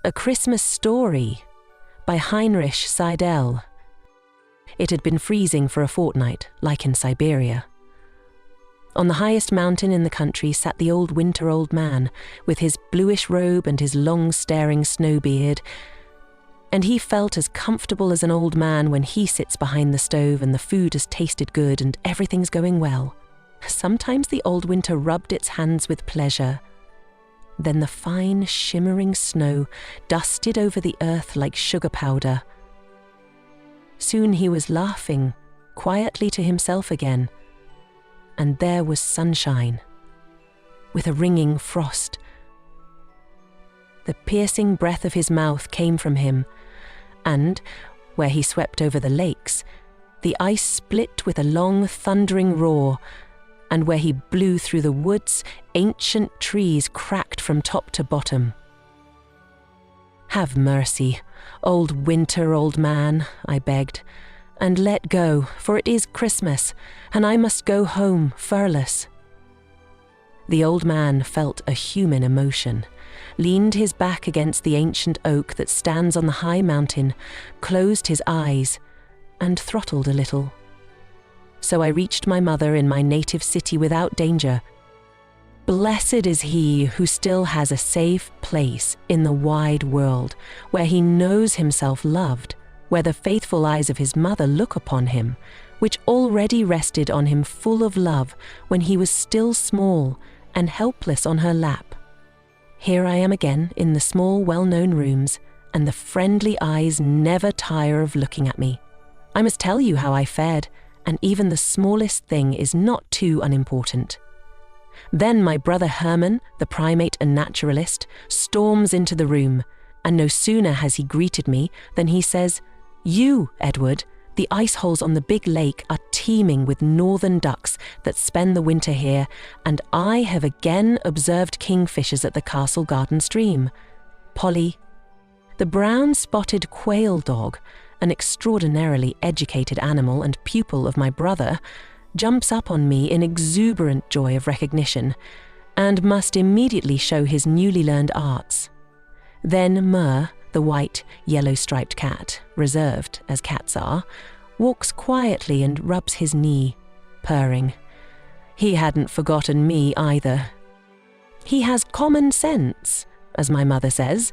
A Christmas Story by Heinrich Seidel. It had been freezing for a fortnight, like in Siberia. On the highest mountain in the country sat the old winter-old man, with his bluish robe and his long staring snow beard, and he felt as comfortable as an old man when he sits behind the stove and the food has tasted good and everything's going well. Sometimes the old winter rubbed its hands with pleasure. Then the fine, shimmering snow dusted over the earth like sugar powder. Soon he was laughing, quietly to himself again, and there was sunshine, with a ringing frost. The piercing breath of his mouth came from him, and, where he swept over the lakes, the ice split with a long, thundering roar, and where he blew through the woods, ancient trees cracked from top to bottom. "Have mercy, old winter, old man," I begged, "and let go, for it is Christmas, and I must go home furless." The old man felt a human emotion, leaned his back against the ancient oak that stands on the high mountain, closed his eyes, and throttled a little. So I reached my mother in my native city without danger. Blessed is he who still has a safe place in the wide world, where he knows himself loved, where the faithful eyes of his mother look upon him, which already rested on him full of love when he was still small and helpless on her lap. Here I am again in the small, well-known rooms, and the friendly eyes never tire of looking at me. I must tell you how I fared, and even the smallest thing is not too unimportant. Then my brother Herman, the primate and naturalist, storms into the room, and no sooner has he greeted me than he says, "You, Edward, the ice holes on the big lake are teeming with northern ducks that spend the winter here, and I have again observed kingfishers at the castle garden stream. Polly, the brown-spotted quail dog, an extraordinarily educated animal and pupil of my brother, jumps up on me in exuberant joy of recognition, and must immediately show his newly learned arts. Then Mur, the white, yellow-striped cat, reserved as cats are, walks quietly and rubs his knee, purring. He hadn't forgotten me either. He has common sense, as my mother says,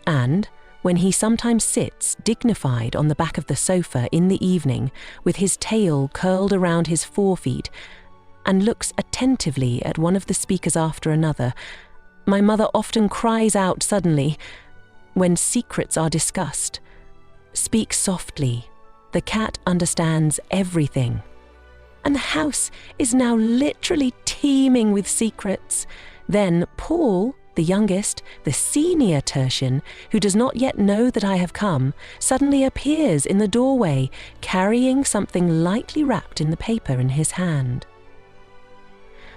and when he sometimes sits dignified on the back of the sofa in the evening with his tail curled around his forefeet and looks attentively at one of the speakers after another, my mother often cries out suddenly, when secrets are discussed, "Speak softly, the cat understands everything." And the house is now literally teeming with secrets. Then Paul, the youngest, the senior tertian, who does not yet know that I have come, suddenly appears in the doorway, carrying something lightly wrapped in the paper in his hand.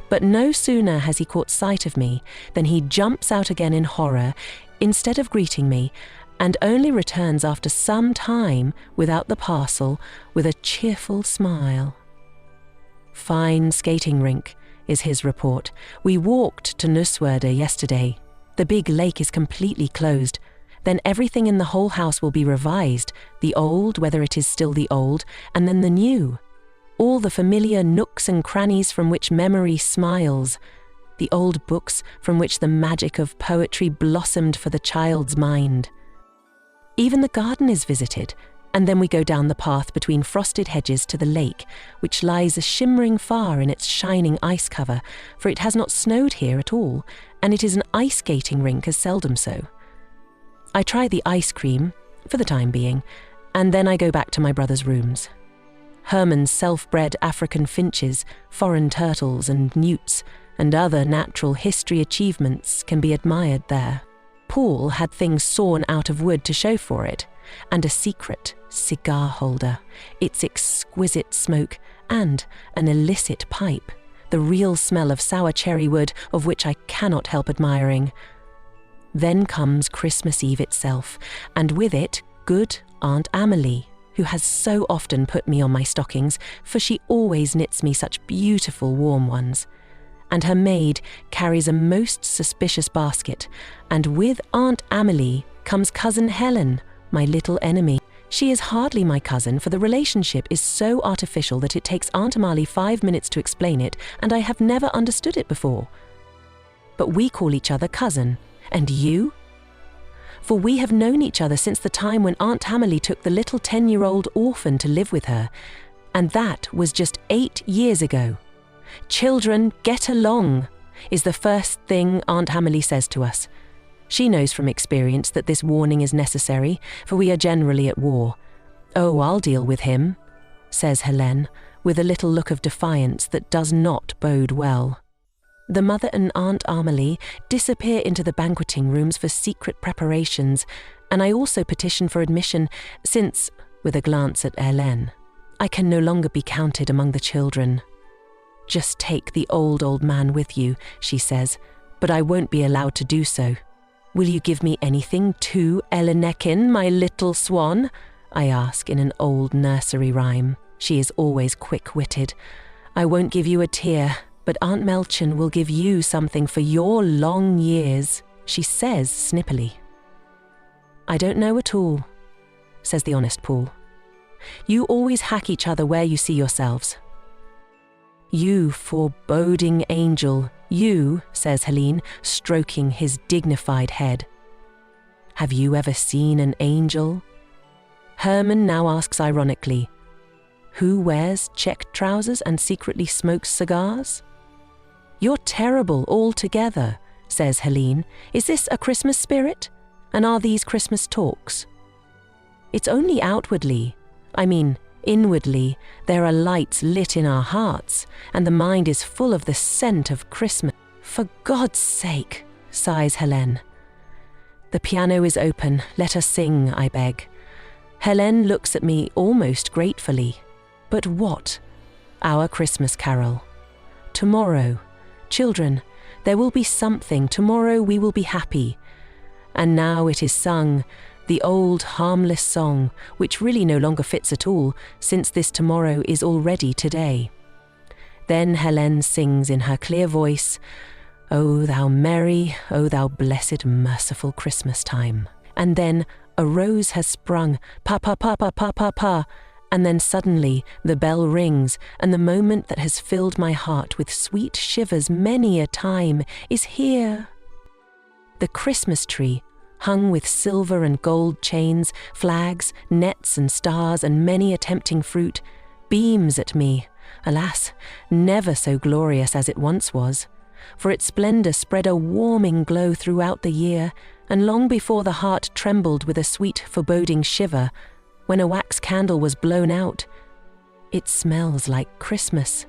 But no sooner has he caught sight of me than he jumps out again in horror, instead of greeting me, and only returns after some time without the parcel with a cheerful smile. "Fine skating rink," is his report. "We walked to Nusswörde yesterday. The big lake is completely closed. Then everything in the whole house will be revised, the old, whether it is still the old, and then the new. All the familiar nooks and crannies from which memory smiles, the old books from which the magic of poetry blossomed for the child's mind. Even the garden is visited, and then we go down the path between frosted hedges to the lake, which lies a shimmering far in its shining ice cover, for it has not snowed here at all, and it is an ice skating rink as seldom so. I try the ice cream, for the time being, and then I go back to my brother's rooms. Herman's self-bred African finches, foreign turtles and newts, and other natural history achievements can be admired there. Paul had things sawn out of wood to show for it, and a secret cigar holder, its exquisite smoke, and an illicit pipe, the real smell of sour cherry wood of which I cannot help admiring. Then comes Christmas Eve itself, and with it good Aunt Amelie, who has so often put me on my stockings, for she always knits me such beautiful warm ones. and her maid carries a most suspicious basket, and with Aunt Amelie comes Cousin Helen, my little enemy. She is hardly my cousin, for the relationship is so artificial that it takes Aunt Amelie 5 minutes to explain it, and I have never understood it before. But we call each other cousin. And you? For we have known each other since the time when Aunt Amelie took the little 10-year-old orphan to live with her, and that was just 8 years ago. Children, get along, is the first thing Aunt Amelie says to us. She knows from experience that this warning is necessary, for we are generally at war. Oh, I'll deal with him, says Helene, with a little look of defiance that does not bode well. The mother and Aunt Amelie disappear into the banqueting rooms for secret preparations, and I also petition for admission since, with a glance at Helene, I can no longer be counted among the children. Just take the old man with you, she says, but I won't be allowed to do so. Will you give me anything too, Elenekin, my little swan? I ask in an old nursery rhyme. She is always quick-witted. I won't give you a tear, but Aunt Melchen will give you something for your long years, she says snippily. I don't know at all, says the honest Paul. You always hack each other where you see yourselves. You foreboding angel, you, says Helene, stroking his dignified head. Have you ever seen an angel? Herman now asks ironically, who wears check trousers and secretly smokes cigars? You're terrible altogether, says Helene. Is this a Christmas spirit? And are these Christmas talks? It's only outwardly, inwardly, there are lights lit in our hearts, and the mind is full of the scent of Christmas. For God's sake, sighs Helene. The piano is open. Let us sing, I beg. Helene looks at me almost gratefully. But what? Our Christmas carol. Tomorrow. Children, there will be something. Tomorrow we will be happy. And now it is sung, the old harmless song, which really no longer fits at all, since this tomorrow is already today. Then Helene sings in her clear voice, O thou merry, O thou blessed merciful Christmas time. And then a rose has sprung, pa pa pa pa pa pa pa, and then suddenly the bell rings, and the moment that has filled my heart with sweet shivers many a time is here. The Christmas tree, hung with silver and gold chains, flags, nets and stars and many a tempting fruit, beams at me, alas, never so glorious as it once was, for its splendour spread a warming glow throughout the year, and long before the heart trembled with a sweet foreboding shiver, when a wax candle was blown out, it smells like Christmas.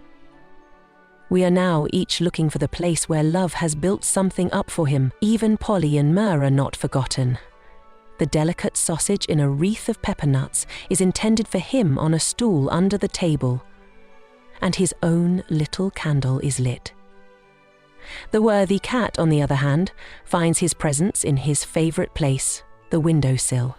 We are now each looking for the place where love has built something up for him. Even Polly and Myrrh are not forgotten. The delicate sausage in a wreath of peppernuts is intended for him on a stool under the table, and his own little candle is lit. The worthy cat, on the other hand, finds his presents in his favourite place, the windowsill.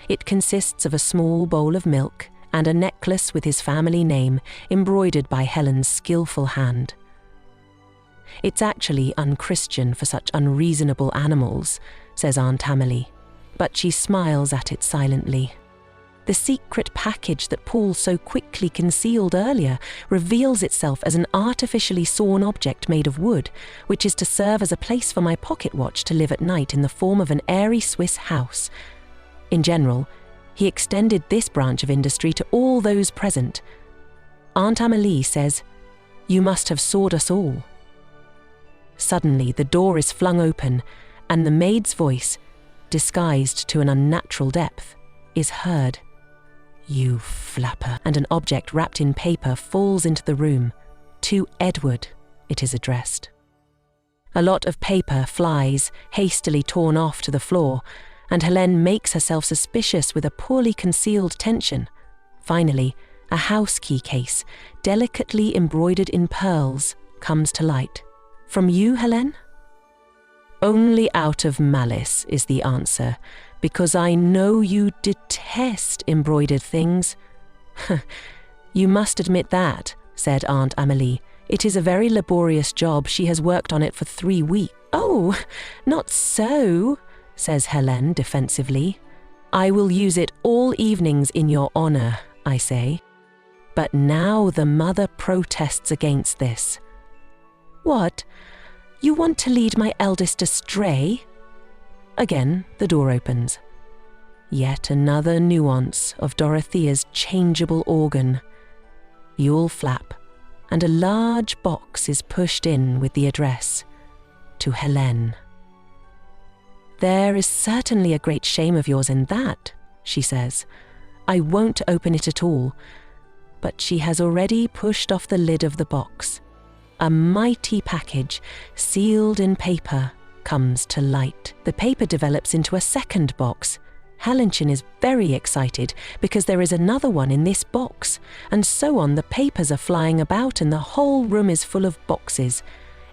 It consists of a small bowl of milk and a necklace with his family name embroidered by Helen's skillful hand. It's actually unchristian for such unreasonable animals, says Aunt Amelie, but she smiles at it silently. The secret package that Paul so quickly concealed earlier reveals itself as an artificially sawn object made of wood, which is to serve as a place for my pocket watch to live at night in the form of an airy Swiss house. In general, he extended this branch of industry to all those present. Aunt Amelie says, "You must have sawed us all." Suddenly the door is flung open, and the maid's voice, disguised to an unnatural depth, is heard. "You flapper," and an object wrapped in paper falls into the room. To Edward, it is addressed. A lot of paper flies, hastily torn off to the floor, and Helene makes herself suspicious with a poorly concealed tension. Finally, a house key case, delicately embroidered in pearls, comes to light. "From you, Helene?" "Only out of malice," is the answer, "because I know you detest embroidered things." "You must admit that," said Aunt Amelie, It is a very laborious job. She has worked on it for 3 weeks. Oh, not so, says Helene defensively. I will use it all evenings in your honor, I say. But now the mother protests against this. What? You want to lead my eldest astray? Again, the door opens. Yet another nuance of Dorothea's changeable organ. Yule flap, and a large box is pushed in with the address, to Helene. There is certainly a great shame of yours in that, she says. I won't open it at all. But she has already pushed off the lid of the box. A mighty package, sealed in paper, comes to light. The paper develops into a second box. Hellingen is very excited because there is another one in this box, and so on. The papers are flying about and the whole room is full of boxes.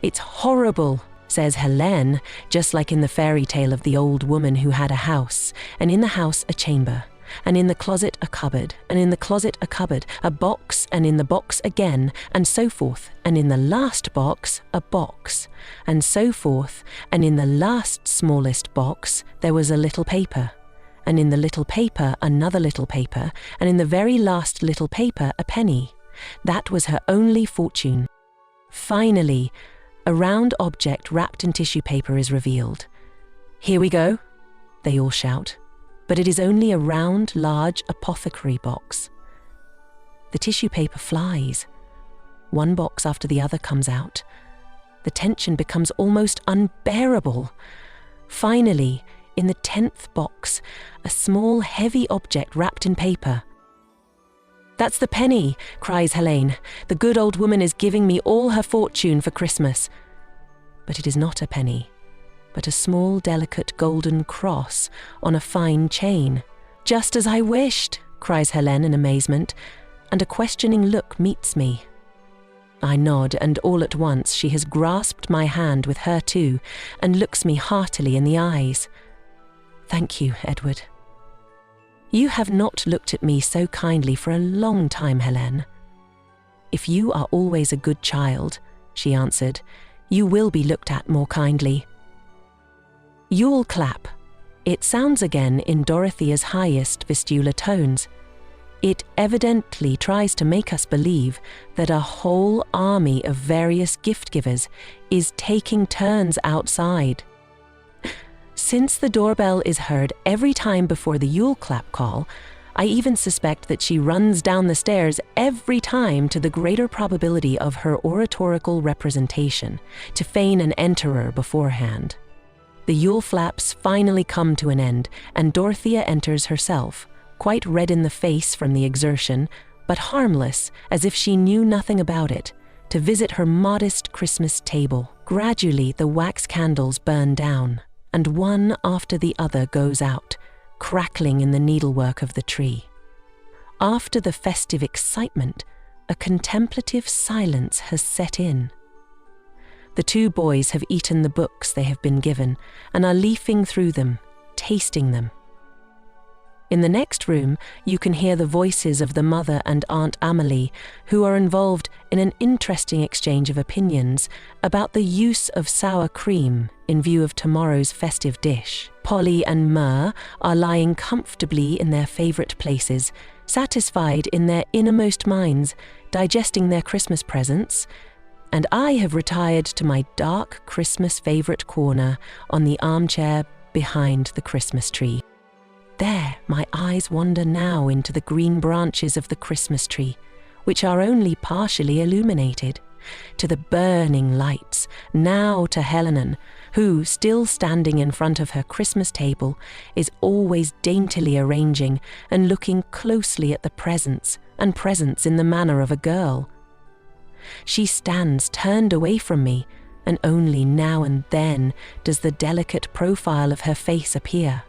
It's horrible, says Helene, just like in the fairy tale of the old woman who had a house, and in the house a chamber, and in the closet a cupboard, and in the closet a cupboard, a box, and in the box again, and so forth, and in the last box a box, and so forth, and in the last smallest box there was a little paper, and in the little paper another little paper, and in the very last little paper a penny. That was her only fortune. Finally, a round object wrapped in tissue paper is revealed. Here we go, they all shout. But it is only a round, large apothecary box. The tissue paper flies. One box after the other comes out. The tension becomes almost unbearable. Finally, in the 10th box, a small, heavy object wrapped in paper. That's the penny, cries Helene. The good old woman is giving me all her fortune for Christmas. But it is not a penny, but a small, delicate golden cross on a fine chain. Just as I wished, cries Helene in amazement, and a questioning look meets me. I nod, and all at once she has grasped my hand with her too, and looks me heartily in the eyes. Thank you, Edward. You have not looked at me so kindly for a long time, Helene. If you are always a good child, she answered, you will be looked at more kindly. Yule clap. It sounds again in Dorothea's highest vistula tones. It evidently tries to make us believe that a whole army of various gift-givers is taking turns outside. Since the doorbell is heard every time before the Yule clap call, I even suspect that she runs down the stairs every time to the greater probability of her oratorical representation, to feign an enterer beforehand. The Yule flaps finally come to an end, and Dorothea enters herself, quite red in the face from the exertion, but harmless, as if she knew nothing about it, to visit her modest Christmas table. Gradually the wax candles burn down, and one after the other goes out, crackling in the needlework of the tree. After the festive excitement, a contemplative silence has set in. The two boys have eaten the books they have been given and are leafing through them, tasting them. In the next room, you can hear the voices of the mother and Aunt Amelie, who are involved in an interesting exchange of opinions about the use of sour cream in view of tomorrow's festive dish. Polly and Mur are lying comfortably in their favourite places, satisfied in their innermost minds, digesting their Christmas presents, and I have retired to my dark Christmas favourite corner on the armchair behind the Christmas tree. There, my eyes wander now into the green branches of the Christmas tree, which are only partially illuminated, to the burning lights, now to Helen, who, still standing in front of her Christmas table, is always daintily arranging and looking closely at the presents, and presents in the manner of a girl. She stands turned away from me, and only now and then does the delicate profile of her face appear.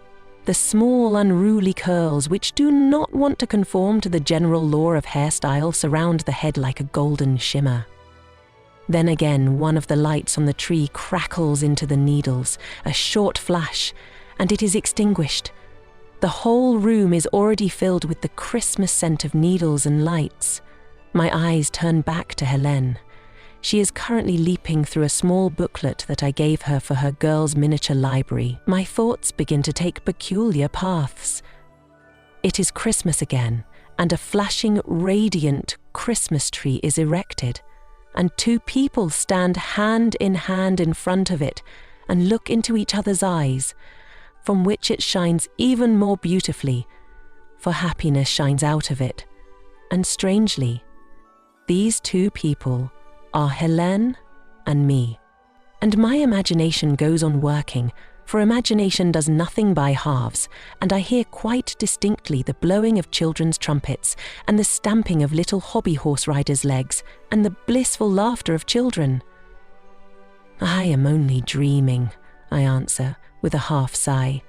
The small unruly curls, which do not want to conform to the general law of hairstyle, surround the head like a golden shimmer. Then again, one of the lights on the tree crackles into the needles, a short flash, and it is extinguished. The whole room is already filled with the Christmas scent of needles and lights. My eyes turn back to Helene. She is currently leaping through a small booklet that I gave her for her girls' miniature library. My thoughts begin to take peculiar paths. It is Christmas again, and a flashing, radiant Christmas tree is erected, and two people stand hand in front of it and look into each other's eyes, from which it shines even more beautifully, for happiness shines out of it. And strangely, these two people are Helene and me. And my imagination goes on working, for imagination does nothing by halves, and I hear quite distinctly the blowing of children's trumpets and the stamping of little hobby horse riders' legs and the blissful laughter of children. I am only dreaming, I answer with a half sigh.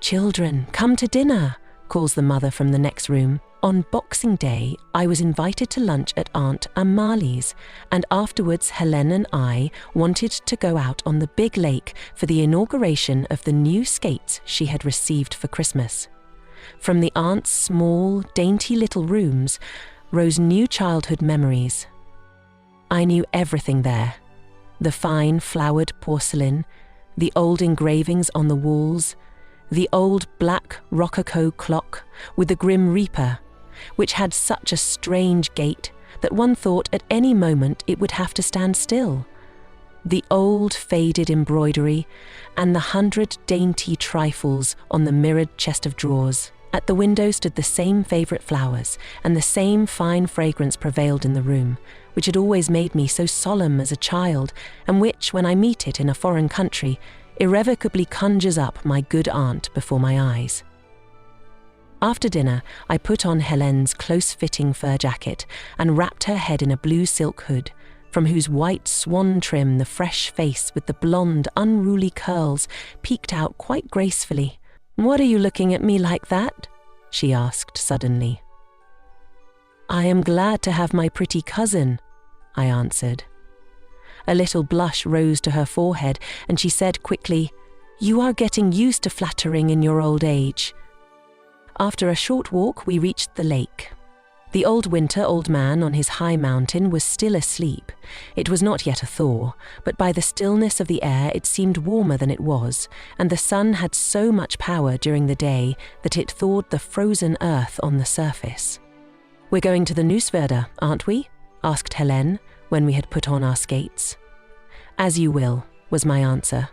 Children, come to dinner, calls the mother from the next room. On Boxing Day, I was invited to lunch at Aunt Amali's, and afterwards Helene and I wanted to go out on the big lake for the inauguration of the new skates she had received for Christmas. From the aunt's small, dainty little rooms rose new childhood memories. I knew everything there. The fine flowered porcelain, the old engravings on the walls, the old black rococo clock with the Grimm Reaper, which had such a strange gait that one thought at any moment it would have to stand still, the old faded embroidery, and the 100 dainty trifles on the mirrored chest of drawers. At the window stood the same favourite flowers, and the same fine fragrance prevailed in the room, which had always made me so solemn as a child, and which, when I meet it in a foreign country, irrevocably conjures up my good aunt before my eyes. After dinner, I put on Helene's close-fitting fur jacket and wrapped her head in a blue silk hood, from whose white swan trim the fresh face with the blonde, unruly curls peeked out quite gracefully. "What are you looking at me like that?" she asked suddenly. "I am glad to have my pretty cousin," I answered. A little blush rose to her forehead, and she said quickly, "You are getting used to flattering in your old age." After a short walk, we reached the lake. The old man on his high mountain was still asleep. It was not yet a thaw, but by the stillness of the air it seemed warmer than it was, and the sun had so much power during the day that it thawed the frozen earth on the surface. "We're going to the Nuswerda, aren't we?" asked Helene, when we had put on our skates. "As you will," was my answer.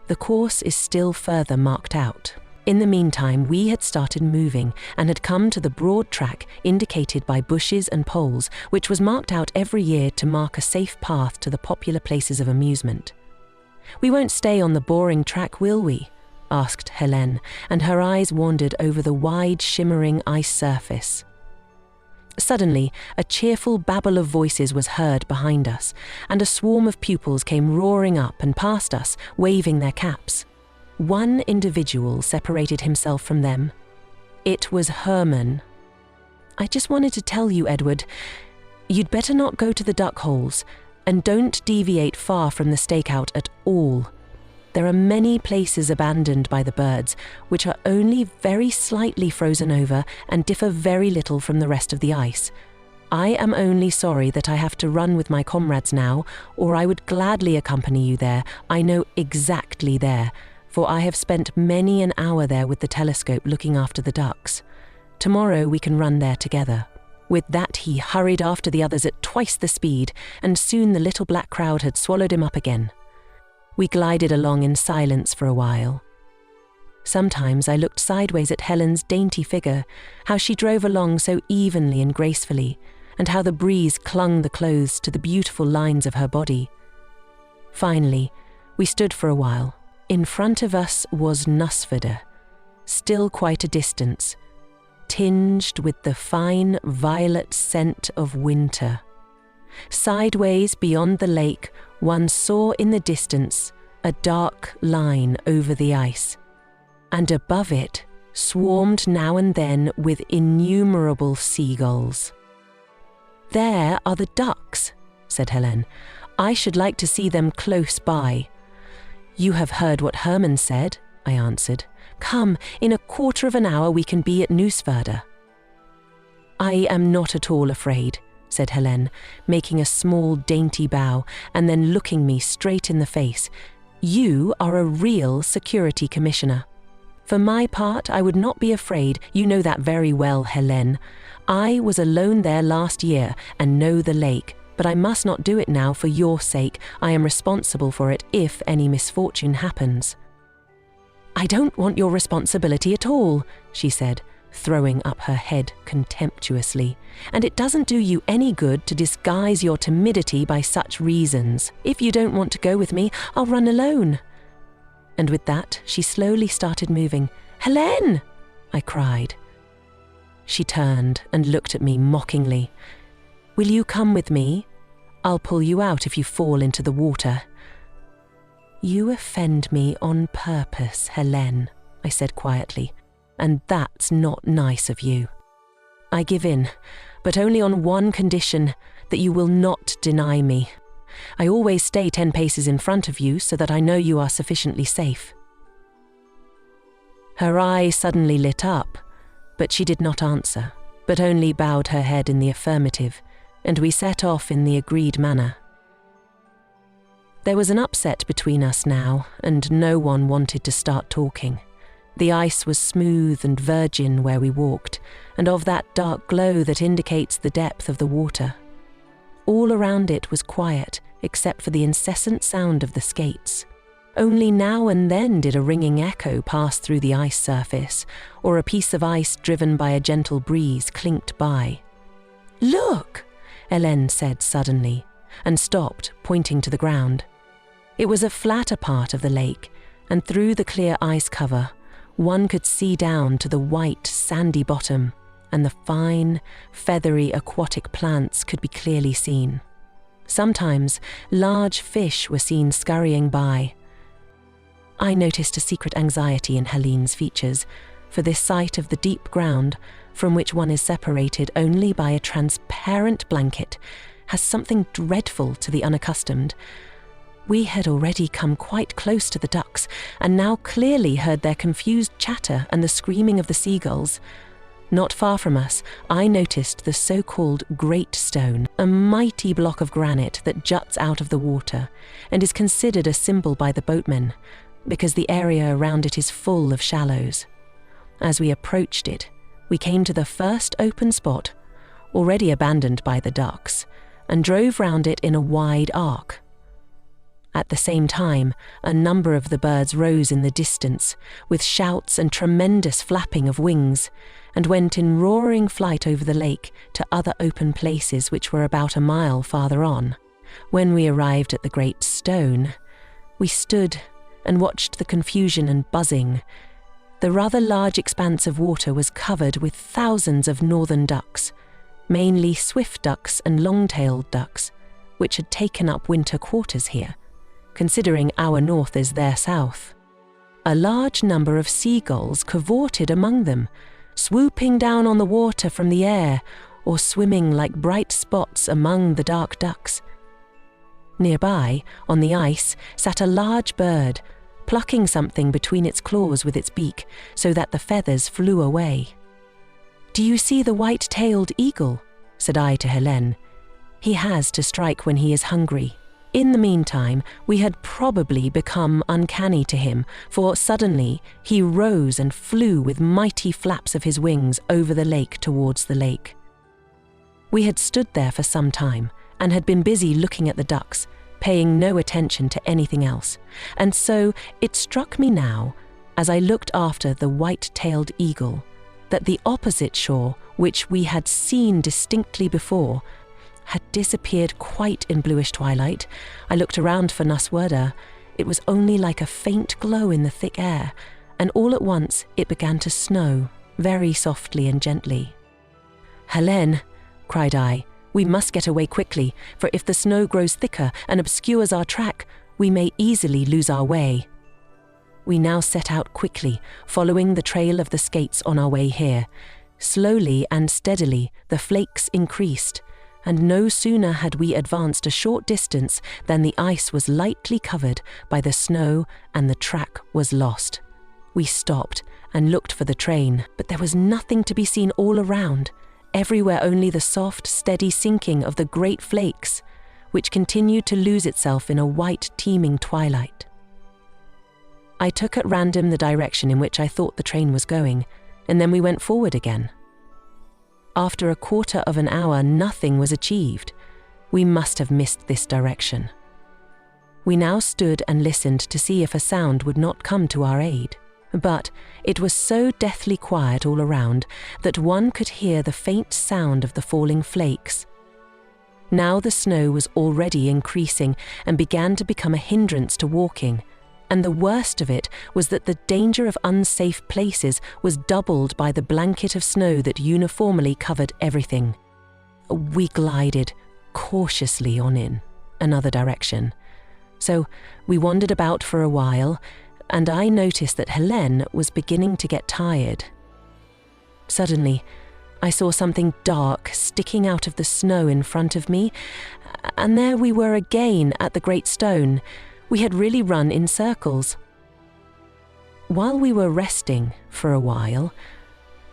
"The course is still further marked out." In the meantime, we had started moving and had come to the broad track indicated by bushes and poles, which was marked out every year to mark a safe path to the popular places of amusement. "We won't stay on the boring track, will we?" asked Helene, and her eyes wandered over the wide, shimmering ice surface. Suddenly, a cheerful babble of voices was heard behind us, and a swarm of pupils came roaring up and past us, waving their caps. One individual separated himself from them. It was Herman. "I just wanted to tell you, Edward, you'd better not go to the duck holes, and don't deviate far from the stakeout at all. There are many places abandoned by the birds, which are only very slightly frozen over and differ very little from the rest of the ice. I am only sorry that I have to run with my comrades now, or I would gladly accompany you there. I know exactly there, for I have spent many an hour there with the telescope looking after the ducks. Tomorrow we can run there together." With that he hurried after the others at twice the speed, and soon the little black crowd had swallowed him up again. We glided along in silence for a while. Sometimes I looked sideways at Helen's dainty figure, how she drove along so evenly and gracefully, and how the breeze clung the clothes to the beautiful lines of her body. Finally, we stood for a while. In front of us was Nuswerda, still quite a distance, tinged with the fine violet scent of winter. Sideways beyond the lake, one saw in the distance a dark line over the ice, and above it swarmed now and then with innumerable seagulls. "There are the ducks," said Helene. "I should like to see them close by." "You have heard what Herman said," I answered. "Come, in a quarter of an hour we can be at Nuswerda." "I am not at all afraid," said Helene, making a small, dainty bow and then looking me straight in the face. "You are a real security commissioner. For my part, I would not be afraid. You know that very well, Helene. I was alone there last year and know the lake, but I must not do it now for your sake. I am responsible for it if any misfortune happens." "I don't want your responsibility at all," she said, throwing up her head contemptuously. "And it doesn't do you any good to disguise your timidity by such reasons. If you don't want to go with me, I'll run alone." And with that, she slowly started moving. "Helene!" I cried. She turned and looked at me mockingly. "Will you come with me? I'll pull you out if you fall into the water." "You offend me on purpose, Helene," I said quietly, "and that's not nice of you. I give in, but only on one condition, that you will not deny me. I always stay 10 paces in front of you so that I know you are sufficiently safe." Her eye suddenly lit up, but she did not answer, but only bowed her head in the affirmative, and we set off in the agreed manner. There was an upset between us now, and no one wanted to start talking. The ice was smooth and virgin where we walked, and of that dark glow that indicates the depth of the water. All around it was quiet, except for the incessant sound of the skates. Only now and then did a ringing echo pass through the ice surface, or a piece of ice driven by a gentle breeze clinked by. "Look!" Helene said suddenly, and stopped, pointing to the ground. It was a flatter part of the lake, and through the clear ice cover, one could see down to the white, sandy bottom, and the fine, feathery aquatic plants could be clearly seen. Sometimes large fish were seen scurrying by. I noticed a secret anxiety in Helene's features, for this sight of the deep ground, from which one is separated only by a transparent blanket, has something dreadful to the unaccustomed. We had already come quite close to the ducks, and now clearly heard their confused chatter and the screaming of the seagulls. Not far from us, I noticed the so-called Great Stone, a mighty block of granite that juts out of the water, and is considered a symbol by the boatmen, because the area around it is full of shallows. As we approached it, we came to the first open spot, already abandoned by the ducks, and drove round it in a wide arc. At the same time, a number of the birds rose in the distance, with shouts and tremendous flapping of wings, and went in roaring flight over the lake to other open places which were about a mile farther on. When we arrived at the Great Stone, we stood and watched the confusion and buzzing. The rather large expanse of water was covered with thousands of northern ducks, mainly swift ducks and long-tailed ducks, which had taken up winter quarters here, considering our north is their south. A large number of seagulls cavorted among them, swooping down on the water from the air or swimming like bright spots among the dark ducks. Nearby, on the ice, sat a large bird, plucking something between its claws with its beak so that the feathers flew away. "Do you see the white-tailed eagle?" said I to Helene. "He has to strike when he is hungry." In the meantime, we had probably become uncanny to him, for suddenly he rose and flew with mighty flaps of his wings over the lake towards the lake. We had stood there for some time and had been busy looking at the ducks, paying no attention to anything else, and so it struck me now, as I looked after the white-tailed eagle, that the opposite shore, which we had seen distinctly before, had disappeared quite in bluish twilight. I looked around for Nusswerda. It was only like a faint glow in the thick air, and all at once it began to snow, very softly and gently. "Helene," cried I, "we must get away quickly, for if the snow grows thicker and obscures our track, we may easily lose our way." We now set out quickly, following the trail of the skates on our way here. Slowly and steadily the flakes increased, and no sooner had we advanced a short distance than the ice was lightly covered by the snow and the track was lost. We stopped and looked for the train, but there was nothing to be seen all around, everywhere only the soft, steady sinking of the great flakes, which continued to lose itself in a white, teeming twilight. I took at random the direction in which I thought the train was going, and then we went forward again. After a quarter of an hour, nothing was achieved. We must have missed this direction. We now stood and listened to see if a sound would not come to our aid. But it was so deathly quiet all around that one could hear the faint sound of the falling flakes. Now the snow was already increasing and began to become a hindrance to walking, and the worst of it was that the danger of unsafe places was doubled by the blanket of snow that uniformly covered everything. We glided cautiously on in another direction. So we wandered about for a while, and I noticed that Helene was beginning to get tired. Suddenly, I saw something dark sticking out of the snow in front of me, and there we were again at the great stone. We had really run in circles. While we were resting for a while,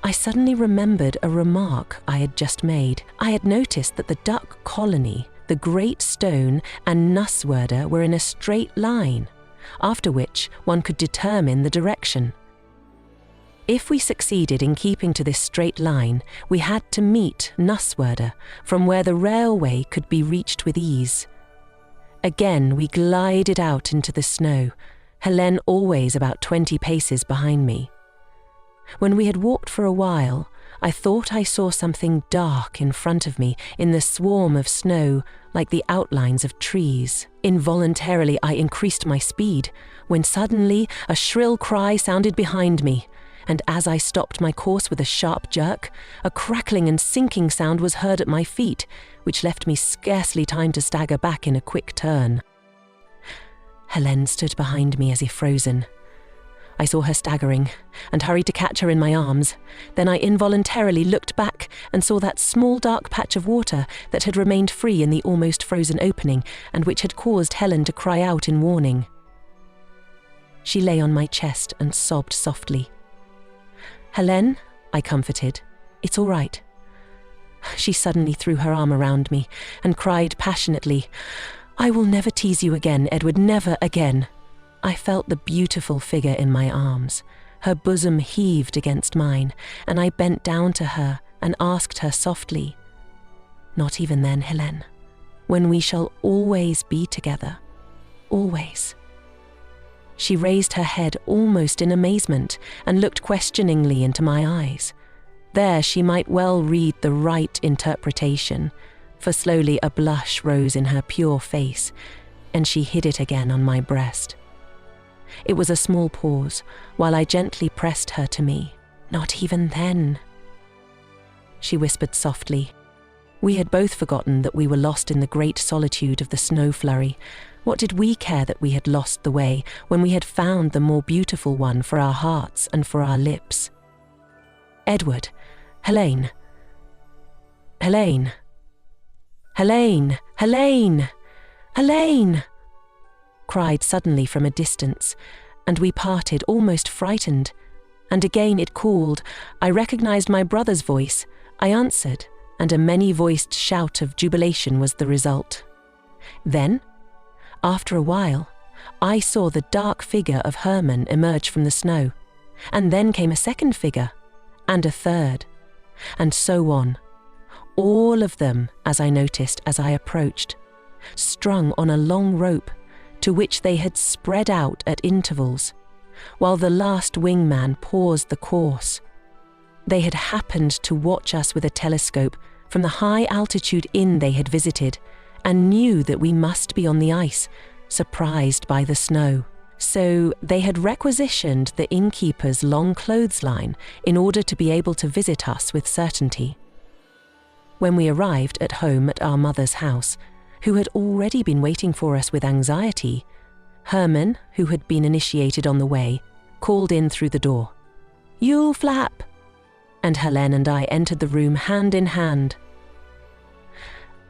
I suddenly remembered a remark I had just made. I had noticed that the duck colony, the great stone, and Nusswerder were in a straight line, after which one could determine the direction. If we succeeded in keeping to this straight line, we had to meet Nusswerder, from where the railway could be reached with ease. Again we glided out into the snow, Helene always about 20 paces behind me. When we had walked for a while, I thought I saw something dark in front of me in the swarm of snow, like the outlines of trees. Involuntarily I increased my speed, when suddenly a shrill cry sounded behind me, and as I stopped my course with a sharp jerk, a crackling and sinking sound was heard at my feet, which left me scarcely time to stagger back in a quick turn. Helene stood behind me as if frozen. I saw her staggering, and hurried to catch her in my arms. Then I involuntarily looked back and saw that small dark patch of water that had remained free in the almost frozen opening, and which had caused Helen to cry out in warning. She lay on my chest and sobbed softly. "Helene," I comforted, "it's all right." She suddenly threw her arm around me and cried passionately, "I will never tease you again, Edward, never again." I felt the beautiful figure in my arms. Her bosom heaved against mine, and I bent down to her and asked her softly, "Not even then, Helene, when we shall always be together, always?" She raised her head almost in amazement and looked questioningly into my eyes. There she might well read the right interpretation, for slowly a blush rose in her pure face, and she hid it again on my breast. It was a small pause, while I gently pressed her to me. "Not even then," she whispered softly. We had both forgotten that we were lost in the great solitude of the snow flurry. What did we care that we had lost the way when we had found the more beautiful one for our hearts and for our lips? "Edward, Helene, Helene, Helene, Helene, Helene!" cried suddenly from a distance, and we parted almost frightened. And again it called. I recognized my brother's voice. I answered, and a many-voiced shout of jubilation was the result. Then, after a while, I saw the dark figure of Hermann emerge from the snow, and then came a second figure, and a third, and so on, all of them, as I noticed as I approached, strung on a long rope, to which they had spread out at intervals, while the last wingman paused the course. They had happened to watch us with a telescope from the high-altitude inn they had visited, and knew that we must be on the ice, surprised by the snow. So they had requisitioned the innkeeper's long clothesline in order to be able to visit us with certainty. When we arrived at home at our mother's house, who had already been waiting for us with anxiety, Hermann, who had been initiated on the way, called in through the door, "Yule flap!" and Helene and I entered the room hand in hand.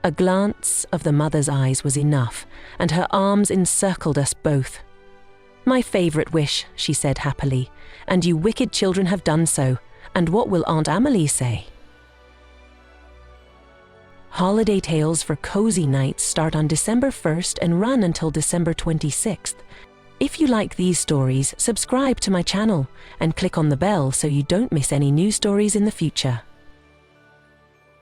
A glance of the mother's eyes was enough, and her arms encircled us both. "My favourite wish," she said happily, "and you wicked children have done so, and what will Aunt Amélie say?" Holiday tales for cozy nights start on December 1st and run until December 26th. If you like these stories, subscribe to my channel and click on the bell so you don't miss any new stories in the future.